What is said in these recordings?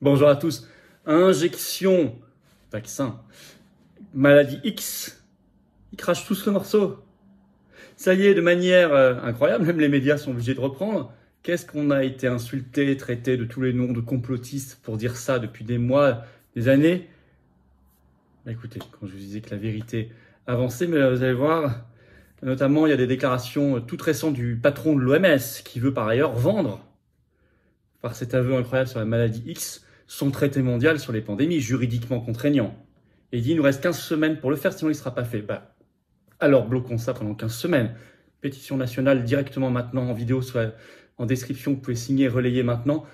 Bonjour à tous. Injection, vaccin, maladie X, ils crachent tous le morceau. Ça y est, de manière incroyable, même les médias sont obligés de reprendre. Qu'est-ce qu'on a été insulté, traité de tous les noms de complotistes pour dire ça depuis des mois, des années? Bah, écoutez, quand je vous disais que la vérité avançait, mais là, vous allez voir, notamment il y a des déclarations toutes récentes du patron de l'OMS qui veut par ailleurs vendre, par cet aveu incroyable sur la maladie X, son traité mondial sur les pandémies, juridiquement contraignant. Et il dit, il nous reste 15 semaines pour le faire, sinon il ne sera pas fait. Bah, alors bloquons ça pendant 15 semaines. Pétition nationale directement maintenant en vidéo, soit en description, vous pouvez signer, relayer maintenant,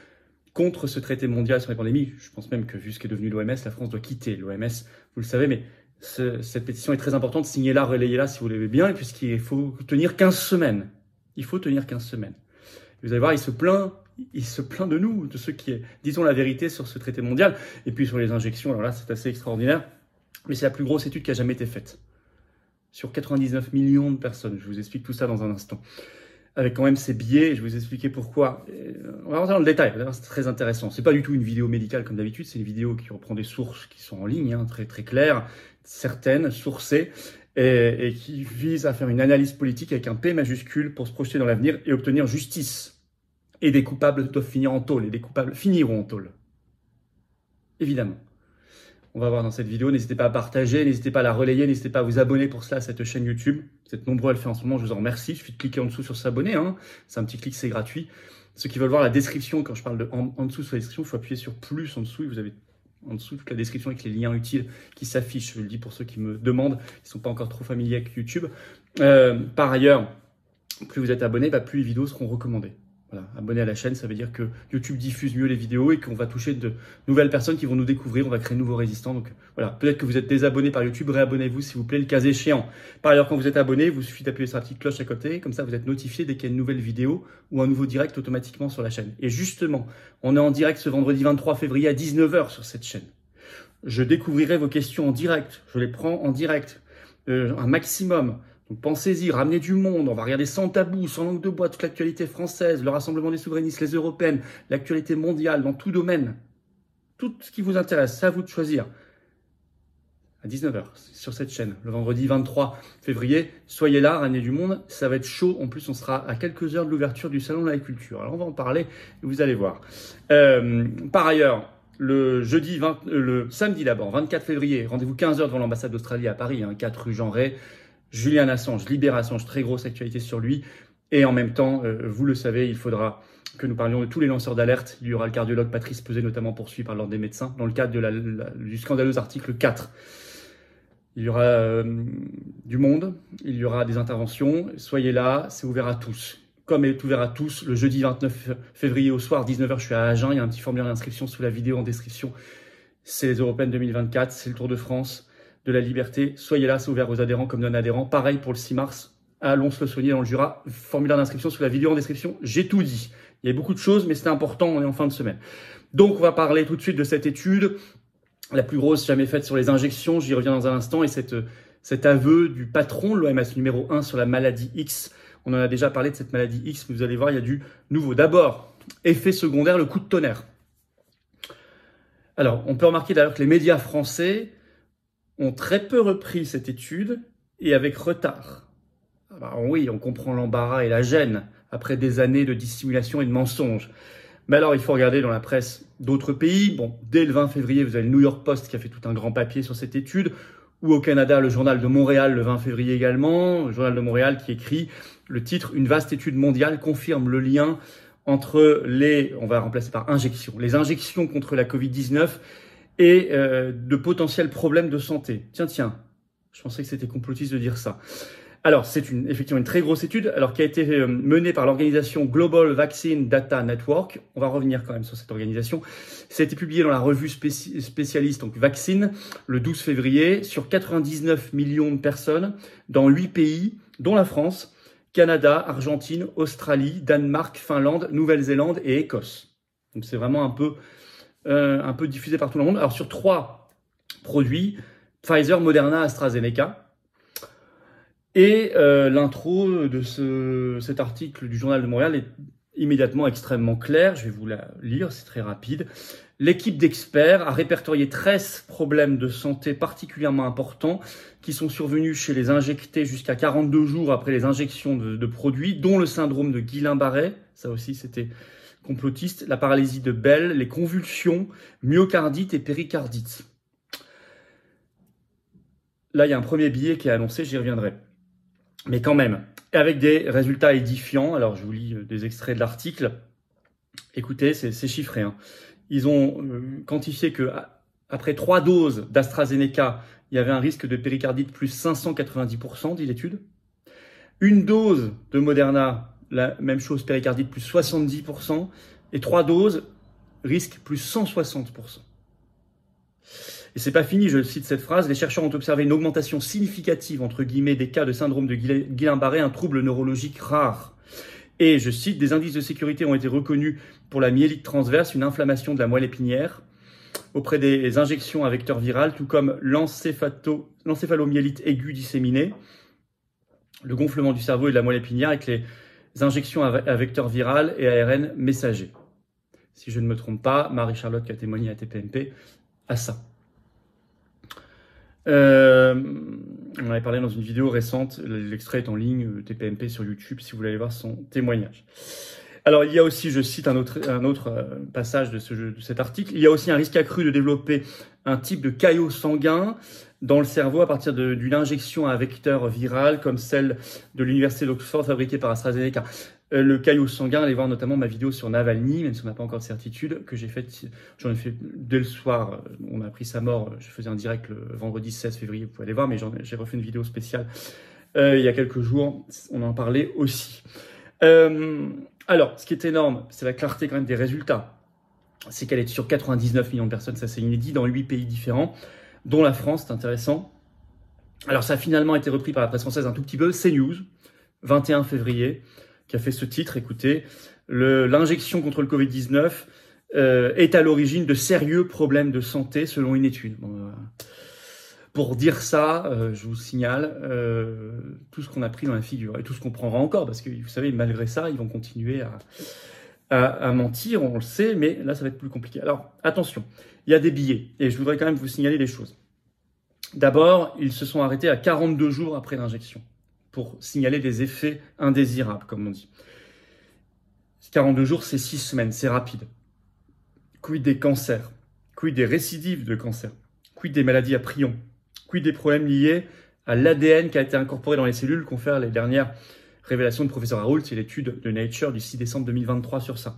contre ce traité mondial sur les pandémies. Je pense même que vu ce qu'est devenu l'OMS, la France doit quitter l'OMS, vous le savez, mais cette pétition est très importante, signez-la, relayez-la si vous l'aimez bien, puisqu'il faut tenir 15 semaines. Il faut tenir 15 semaines. Vous allez voir, il se plaint de nous, de ceux qui disons la vérité sur ce traité mondial. Et puis sur les injections, alors là, c'est assez extraordinaire. Mais c'est la plus grosse étude qui a jamais été faite. Sur 99 millions de personnes. Je vous explique tout ça dans un instant. Avec quand même ces biais, je vais vous expliquer pourquoi. On va rentrer dans le détail, c'est très intéressant. C'est pas du tout une vidéo médicale comme d'habitude, c'est une vidéo qui reprend des sources qui sont en ligne, très très claires, certaines, sourcées, et qui vise à faire une analyse politique avec un P majuscule pour se projeter dans l'avenir et obtenir justice. Et des coupables doivent finir en tôle, et des coupables finiront en tôle. Évidemment. On va voir dans cette vidéo, n'hésitez pas à partager, n'hésitez pas à la relayer, n'hésitez pas à vous abonner pour cela à cette chaîne YouTube. Vous êtes nombreux à le faire en ce moment, je vous en remercie. Il suffit de cliquer en dessous sur s'abonner, c'est un petit clic, c'est gratuit. Ceux qui veulent voir la description, quand je parle de en dessous sur la description, il faut appuyer sur plus en dessous, et vous avez en dessous toute la description avec les liens utiles qui s'affichent. Je le dis pour ceux qui me demandent, qui ne sont pas encore trop familiers avec YouTube. Par ailleurs, plus vous êtes abonné, plus les vidéos seront recommandées. Voilà, abonné à la chaîne, ça veut dire que YouTube diffuse mieux les vidéos et qu'on va toucher de nouvelles personnes qui vont nous découvrir, on va créer de nouveaux résistants. Donc voilà, peut-être que vous êtes désabonné par YouTube, réabonnez-vous s'il vous plaît, le cas échéant. Par ailleurs, quand vous êtes abonné, il vous suffit d'appuyer sur la petite cloche à côté, comme ça vous êtes notifié dès qu'il y a une nouvelle vidéo ou un nouveau direct automatiquement sur la chaîne. Et justement, on est en direct ce vendredi 23 février à 19 h sur cette chaîne. Je découvrirai vos questions en direct, je les prends en direct, un maximum. Donc pensez-y, ramenez du monde, on va regarder sans tabou, sans langue de bois, toute l'actualité française, le rassemblement des souverainistes, les européennes, l'actualité mondiale, dans tout domaine. Tout ce qui vous intéresse, c'est à vous de choisir. À 19 h sur cette chaîne, le vendredi 23 février. Soyez là, ramenez du monde, ça va être chaud. En plus, on sera à quelques heures de l'ouverture du Salon de l'Agriculture. Alors on va en parler, vous allez voir. Par ailleurs, le samedi d'abord, 24 février, rendez-vous 15 h devant l'ambassade d'Australie à Paris, 4 rue Jean Rey. Julian Assange, Libère Assange, très grosse actualité sur lui. Et en même temps, vous le savez, il faudra que nous parlions de tous les lanceurs d'alerte. Il y aura le cardiologue Patrice Peset, notamment poursuivi par l'Ordre des médecins, dans le cadre du scandaleux article 4. Il y aura du monde, il y aura des interventions. Soyez là, c'est ouvert à tous. Comme est ouvert à tous, le jeudi 29 février au soir, 19 h, je suis à Agen. Il y a un petit formulaire d'inscription sous la vidéo en description. C'est les Européennes 2024, c'est le Tour de France de la liberté. Soyez là, c'est ouvert aux adhérents comme non-adhérents. Pareil pour le 6 mars à Lons-le-Saunier dans le Jura. Formulaire d'inscription sous la vidéo en description. J'ai tout dit. Il y a beaucoup de choses, mais c'était important, on est en fin de semaine. Donc, on va parler tout de suite de cette étude, la plus grosse jamais faite sur les injections. J'y reviens dans un instant. Et cet aveu du patron de l'OMS numéro 1 sur la maladie X. On en a déjà parlé de cette maladie X, mais vous allez voir, il y a du nouveau. D'abord, effet secondaire, le coup de tonnerre. Alors, on peut remarquer d'ailleurs que les médias français ont très peu repris cette étude et avec retard. Alors oui, on comprend l'embarras et la gêne après des années de dissimulation et de mensonges. Mais alors, il faut regarder dans la presse d'autres pays. Bon, dès le 20 février, vous avez le New York Post qui a fait tout un grand papier sur cette étude. Ou au Canada, le Journal de Montréal, le 20 février également. Le Journal de Montréal qui écrit le titre « Une vaste étude mondiale confirme le lien entre on va remplacer par injections, les injections contre la Covid-19 et de potentiels problèmes de santé. » Tiens, je pensais que c'était complotiste de dire ça. Alors, c'est effectivement une très grosse étude qui a été menée par l'organisation Global Vaccine Data Network. On va revenir quand même sur cette organisation. Ça a été publié dans la revue spécialiste, donc Vaccine, le 12 février, sur 99 millions de personnes dans 8 pays, dont la France, Canada, Argentine, Australie, Danemark, Finlande, Nouvelle-Zélande et Écosse. Donc, c'est vraiment un peu diffusé par tout le monde. Alors, sur 3 produits, Pfizer, Moderna, AstraZeneca. Et l'intro de cet article du Journal de Montréal est immédiatement extrêmement claire. Je vais vous la lire, c'est très rapide. L'équipe d'experts a répertorié 13 problèmes de santé particulièrement importants qui sont survenus chez les injectés jusqu'à 42 jours après les injections de produits, dont le syndrome de Guillain-Barré, ça aussi c'était complotiste, la paralysie de Bell, les convulsions, myocardite et péricardite. Là, il y a un premier billet qui est annoncé, j'y reviendrai. Mais quand même, avec des résultats édifiants. Alors, je vous lis des extraits de l'article. Écoutez, c'est chiffré, hein. Ils ont quantifié que après 3 doses d'AstraZeneca, il y avait un risque de péricardite plus 590%, dit l'étude. Une dose de Moderna, la même chose, péricardite plus 70%. Et 3 doses, risque plus 160%. Et c'est pas fini, je cite cette phrase, les chercheurs ont observé une augmentation significative, entre guillemets, des cas de syndrome de Guillain-Barré, un trouble neurologique rare. Et, je cite, des indices de sécurité ont été reconnus pour la myélite transverse, une inflammation de la moelle épinière, auprès des injections à vecteur viral, tout comme l'encéphalomyélite aiguë disséminée, le gonflement du cerveau et de la moelle épinière avec les injections à vecteur viral et ARN messager. Si je ne me trompe pas, Marie-Charlotte qui a témoigné à TPMP à ça. On en avait parlé dans une vidéo récente, l'extrait est en ligne, TPMP sur YouTube, si vous voulez aller voir son témoignage. Alors, il y a aussi, je cite un autre passage de cet article, il y a aussi un risque accru de développer un type de caillot sanguin dans le cerveau à partir d'une injection à vecteur viral, comme celle de l'université d'Oxford fabriquée par AstraZeneca. Le caillot sanguin, allez voir notamment ma vidéo sur Navalny, même si on n'a pas encore de certitude, que j'en ai fait dès le soir, on a appris sa mort, je faisais un direct le vendredi 16 février, vous pouvez aller voir, mais j'ai refait une vidéo spéciale il y a quelques jours, on en parlait aussi. Alors, ce qui est énorme, c'est la clarté quand même des résultats. C'est qu'elle est sur 99 millions de personnes, ça c'est inédit, dans 8 pays différents, dont la France, c'est intéressant. Alors, ça a finalement été repris par la presse française un tout petit peu, CNews, 21 février, qui a fait ce titre, écoutez, l'injection contre le Covid-19 est à l'origine de sérieux problèmes de santé selon une étude. Bon, pour dire ça, je vous signale tout ce qu'on a pris dans la figure et tout ce qu'on prendra encore, parce que vous savez, malgré ça, ils vont continuer à mentir, on le sait, mais là, ça va être plus compliqué. Alors, attention, il y a des billets, et je voudrais quand même vous signaler des choses. D'abord, ils se sont arrêtés à 42 jours après l'injection, pour signaler des effets indésirables, comme on dit. 42 jours, c'est 6 semaines, c'est rapide. Quid des cancers? Quid des récidives de cancer? Quid des maladies à prions? Quid des problèmes liés à l'ADN qui a été incorporé dans les cellules, confère les dernières révélations de professeur Raoult, c'est l'étude de Nature du 6 décembre 2023 sur ça.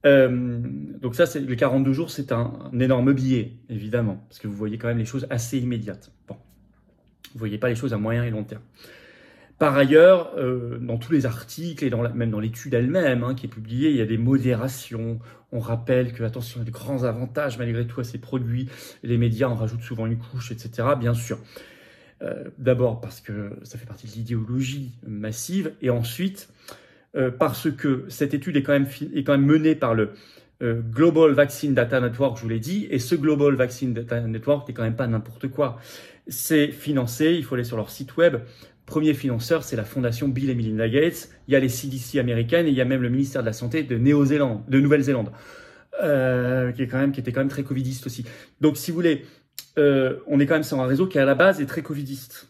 Donc ça, les 42 jours, c'est un énorme billet, évidemment, parce que vous voyez quand même les choses assez immédiates. Bon, vous ne voyez pas les choses à moyen et long terme. Par ailleurs, dans tous les articles et même dans l'étude elle-même qui est publiée, il y a des modérations. On rappelle que, attention, il y a de grands avantages malgré tout à ces produits. Les médias en rajoutent souvent une couche, etc. Bien sûr. D'abord parce que ça fait partie de l'idéologie massive. Et ensuite, parce que cette étude est quand même menée par le Global Vaccine Data Network, je vous l'ai dit. Et ce Global Vaccine Data Network n'est quand même pas n'importe quoi. C'est financé, il faut aller sur leur site web. Premier financeur, c'est la fondation Bill et Melinda Gates. Il y a les CDC américaines et il y a même le ministère de la Santé de Nouvelle-Zélande, qui était quand même très covidiste aussi. Donc, si vous voulez, on est quand même sur un réseau qui, à la base, est très covidiste,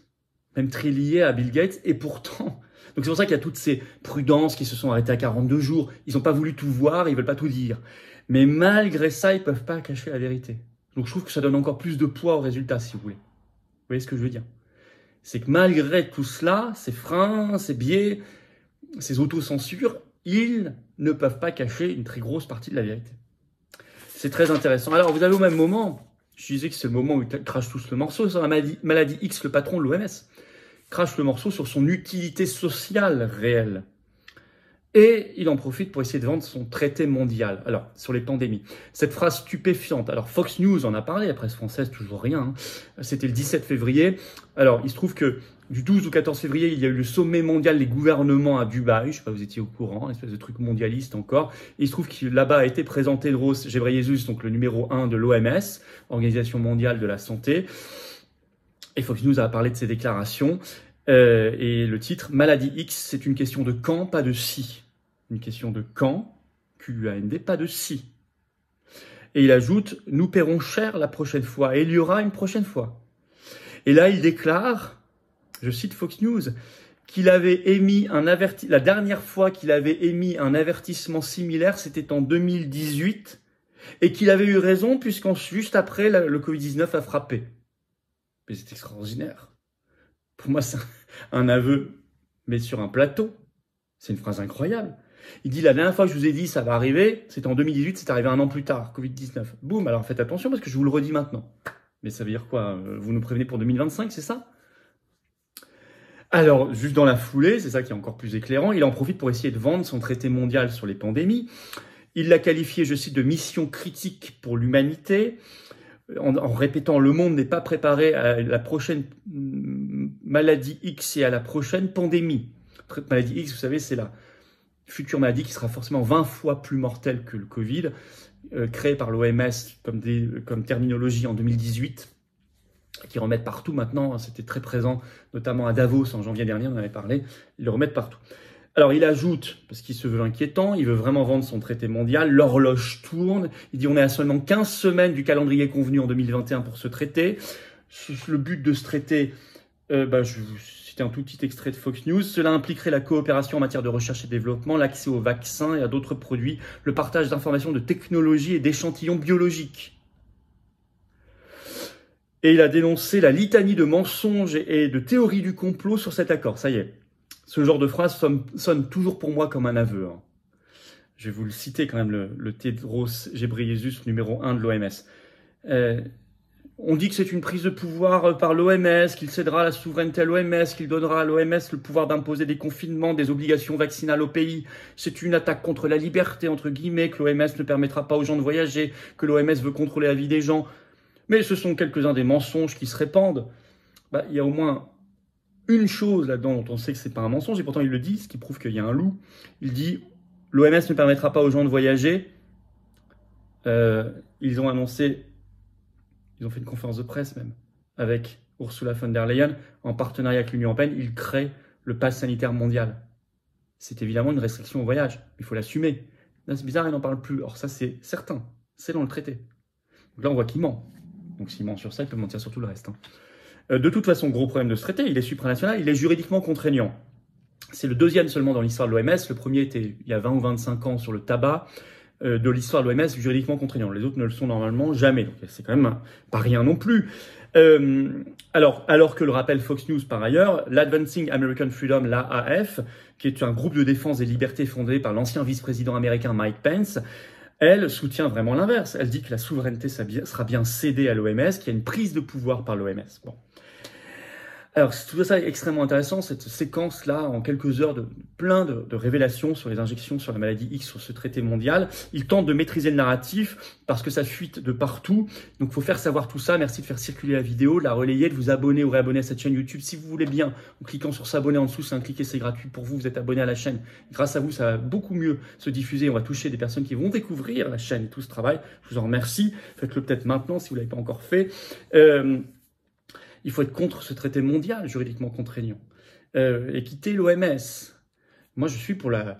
même très lié à Bill Gates. Et pourtant, donc c'est pour ça qu'il y a toutes ces prudences qui se sont arrêtées à 42 jours. Ils n'ont pas voulu tout voir, ils veulent pas tout dire. Mais malgré ça, ils peuvent pas cacher la vérité. Donc, je trouve que ça donne encore plus de poids au résultat, si vous voulez. Vous voyez ce que je veux dire? C'est que malgré tout cela, ces freins, ces biais, ces autocensures, ils ne peuvent pas cacher une très grosse partie de la vérité. C'est très intéressant. Alors, vous avez au même moment, je disais que c'est le moment où ils crachent tous le morceau sur la maladie X, le patron de l'OMS, crache le morceau sur son utilité sociale réelle. Et il en profite pour essayer de vendre son traité mondial. Alors, sur les pandémies. Cette phrase stupéfiante. Alors, Fox News en a parlé, la presse française, toujours rien. C'était le 17 février. Alors, il se trouve que du 12 au 14 février, il y a eu le sommet mondial des gouvernements à Dubaï. Je ne sais pas, vous étiez au courant, une espèce de truc mondialiste encore. Et il se trouve que là-bas a été présenté Tedros Ghebreyesus, donc le numéro 1 de l'OMS, Organisation mondiale de la santé. Et Fox News a parlé de ses déclarations. Et le titre, Maladie X, c'est une question de quand, pas de si. une question de quand, QAND, pas de si. Et il ajoute, nous paierons cher la prochaine fois, et il y aura une prochaine fois. Et là, il déclare, je cite Fox News, qu'il avait émis la dernière fois qu'il avait émis un avertissement similaire, c'était en 2018, et qu'il avait eu raison, juste après, le Covid-19 a frappé. Mais c'est extraordinaire. Pour moi, c'est un aveu, mais sur un plateau. C'est une phrase incroyable. Il dit, la dernière fois que je vous ai dit ça va arriver, c'était en 2018, c'est arrivé un an plus tard, Covid-19. Boum, alors faites attention parce que je vous le redis maintenant. Mais ça veut dire quoi? Vous nous prévenez pour 2025, c'est ça? Alors, juste dans la foulée, c'est ça qui est encore plus éclairant, il en profite pour essayer de vendre son traité mondial sur les pandémies. Il l'a qualifié, je cite, de mission critique pour l'humanité, en répétant « Le monde n'est pas préparé à la prochaine maladie X et à la prochaine pandémie ». Maladie X, vous savez, c'est la future maladie qui sera forcément 20 fois plus mortelle que le Covid, créée par l'OMS comme terminologie en 2018, qui remettent partout maintenant, c'était très présent, notamment à Davos en janvier dernier, on en avait parlé, ils le remettent partout. Alors il ajoute, parce qu'il se veut inquiétant, il veut vraiment vendre son traité mondial, l'horloge tourne, il dit on est à seulement 15 semaines du calendrier convenu en 2021 pour ce traité. Le but de ce traité, je vais vous citer un tout petit extrait de Fox News, cela impliquerait la coopération en matière de recherche et développement, l'accès aux vaccins et à d'autres produits, le partage d'informations, de technologies et d'échantillons biologiques. Et il a dénoncé la litanie de mensonges et de théories du complot sur cet accord. Ça y est, ce genre de phrase sonne toujours pour moi comme un aveu. Hein. Je vais vous le citer quand même, le Tedros Ghebreyesus, numéro 1 de l'OMS. On dit que c'est une prise de pouvoir par l'OMS, qu'il cédera la souveraineté à l'OMS, qu'il donnera à l'OMS le pouvoir d'imposer des confinements, des obligations vaccinales au pays. C'est une attaque contre la liberté, entre guillemets, que l'OMS ne permettra pas aux gens de voyager, que l'OMS veut contrôler la vie des gens. Mais ce sont quelques-uns des mensonges qui se répandent. Il y a au moins une chose là-dedans dont on sait que c'est pas un mensonge, et pourtant il le dit, ce qui prouve qu'il y a un loup. Il dit « l'OMS ne permettra pas aux gens de voyager ». Ils ont annoncé, ils ont fait une conférence de presse même, avec Ursula von der Leyen, en partenariat avec l'Union européenne, ils créent le pass sanitaire mondial. C'est évidemment une restriction au voyage, il faut l'assumer. Là c'est bizarre, ils n'en parlent plus. Or ça c'est certain, c'est dans le traité. Donc là on voit qu'il ment. Donc s'il ment sur ça, il peut mentir sur tout le reste. Hein. De toute façon, gros problème de ce traité, il est supranational, il est juridiquement contraignant. C'est le deuxième seulement dans l'histoire de l'OMS. Le premier était il y a 20 ou 25 ans sur le tabac. De l'histoire de l'OMS, juridiquement contraignant. Les autres ne le sont normalement jamais. Donc c'est quand même pas rien non plus. Alors que le rappelle Fox News par ailleurs, l'Advancing American Freedom, l'AAF, qui est un groupe de défense des libertés fondé par l'ancien vice-président américain Mike Pence, elle soutient vraiment l'inverse. Elle dit que la souveraineté sera bien cédée à l'OMS, qu'il y a une prise de pouvoir par l'OMS. Bon. Alors, tout ça est extrêmement intéressant, cette séquence-là, en quelques heures, plein de révélations sur les injections sur la maladie X, sur ce traité mondial. Il tente de maîtriser le narratif parce que ça fuite de partout. Donc, il faut faire savoir tout ça. Merci de faire circuler la vidéo, de la relayer, de vous abonner ou réabonner à cette chaîne YouTube si vous voulez bien. En cliquant sur s'abonner en dessous, c'est un clic et c'est gratuit pour vous. Vous êtes abonné à la chaîne. Grâce à vous, ça va beaucoup mieux se diffuser. On va toucher des personnes qui vont découvrir la chaîne et tout ce travail. Je vous en remercie. Faites-le peut-être maintenant si vous ne l'avez pas encore fait. Il faut être contre ce traité mondial juridiquement contraignant et quitter l'OMS. Moi, je suis pour un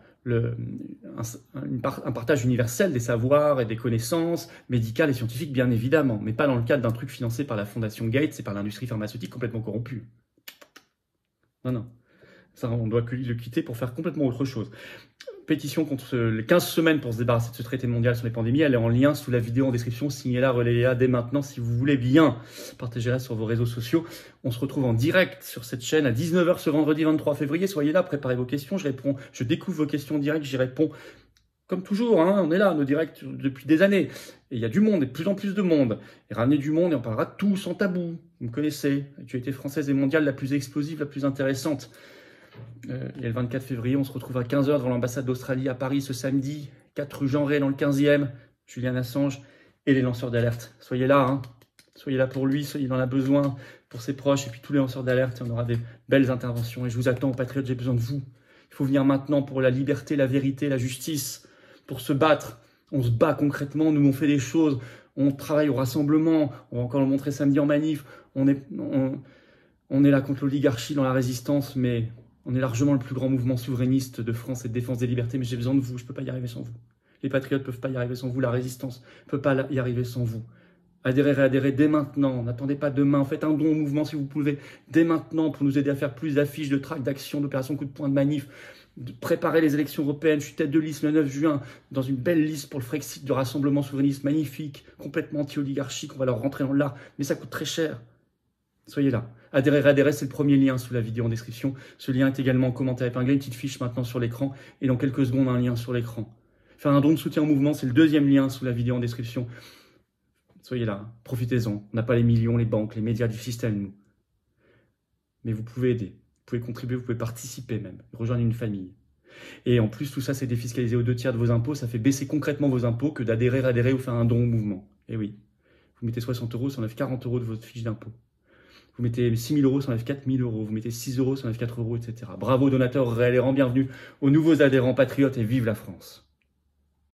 partage universel des savoirs et des connaissances médicales et scientifiques, bien évidemment, mais pas dans le cadre d'un truc financé par la Fondation Gates et par l'industrie pharmaceutique complètement corrompue. Non. Ça, on doit le quitter pour faire complètement autre chose. Pétition contre les 15 semaines pour se débarrasser de ce traité mondial sur les pandémies. Elle est en lien sous la vidéo en description. Signez-la, relayez-la dès maintenant si vous voulez bien. Partagez-la sur vos réseaux sociaux. On se retrouve en direct sur cette chaîne à 19 h ce vendredi 23 février. Soyez là, préparez vos questions. Je découvre vos questions en direct, j'y réponds. Comme toujours, hein, on est là, nos directs depuis des années. Et il y a du monde, et de plus en plus de monde. Et ramenez du monde et on parlera de tout sans tabou. Vous me connaissez, l'actualité française et mondiale la plus explosive, la plus intéressante. Il y a le 24 février, on se retrouve à 15 h devant l'ambassade d'Australie à Paris ce samedi, 4 rue Jean Rey dans le 15e, Julian Assange et les lanceurs d'alerte. Soyez là, hein. Soyez là pour lui, il en a besoin pour ses proches et puis tous les lanceurs d'alerte, on aura des belles interventions et je vous attends aux patriotes, j'ai besoin de vous. Il faut venir maintenant pour la liberté, la vérité, la justice, pour se battre. On se bat concrètement, nous on fait des choses, on travaille au rassemblement, on va encore le montrer samedi en manif, on est là contre l'oligarchie dans la résistance, mais On est largement le plus grand mouvement souverainiste de France et de défense des libertés, mais j'ai besoin de vous, je ne peux pas y arriver sans vous. Les patriotes ne peuvent pas y arriver sans vous, la résistance ne peut pas y arriver sans vous. Adhérez dès maintenant, n'attendez pas demain, faites un don au mouvement si vous pouvez, dès maintenant pour nous aider à faire plus d'affiches, de tracts, d'actions, d'opérations coup de poing, de manifs, de préparer les élections européennes. Je suis tête de liste le 9 juin dans une belle liste pour le Frexit de rassemblement souverainiste magnifique, complètement anti-oligarchique, on va leur rentrer dans l'art, mais ça coûte très cher. Soyez là. Adhérez, c'est le premier lien sous la vidéo en description. Ce lien est également commenté à épingler, une petite fiche maintenant sur l'écran, et dans quelques secondes un lien sur l'écran. Faire un don de soutien au mouvement, c'est le deuxième lien sous la vidéo en description. Soyez là, profitez-en. On n'a pas les millions, les banques, les médias du système, nous. Mais vous pouvez aider, vous pouvez contribuer, vous pouvez participer même, rejoindre une famille. Et en plus, tout ça, c'est défiscalisé aux 2/3 de vos impôts. Ça fait baisser concrètement vos impôts que d'adhérer ou faire un don au mouvement. Et oui, vous mettez 60 €, ça enlève 40 € de votre fiche d'impôt. Vous mettez 6 000 €, ça enlève 4 000 €. Vous mettez 6 €, ça enlève 4 €, etc. Bravo donateurs réels et bienvenue aux nouveaux adhérents patriotes et vive la France.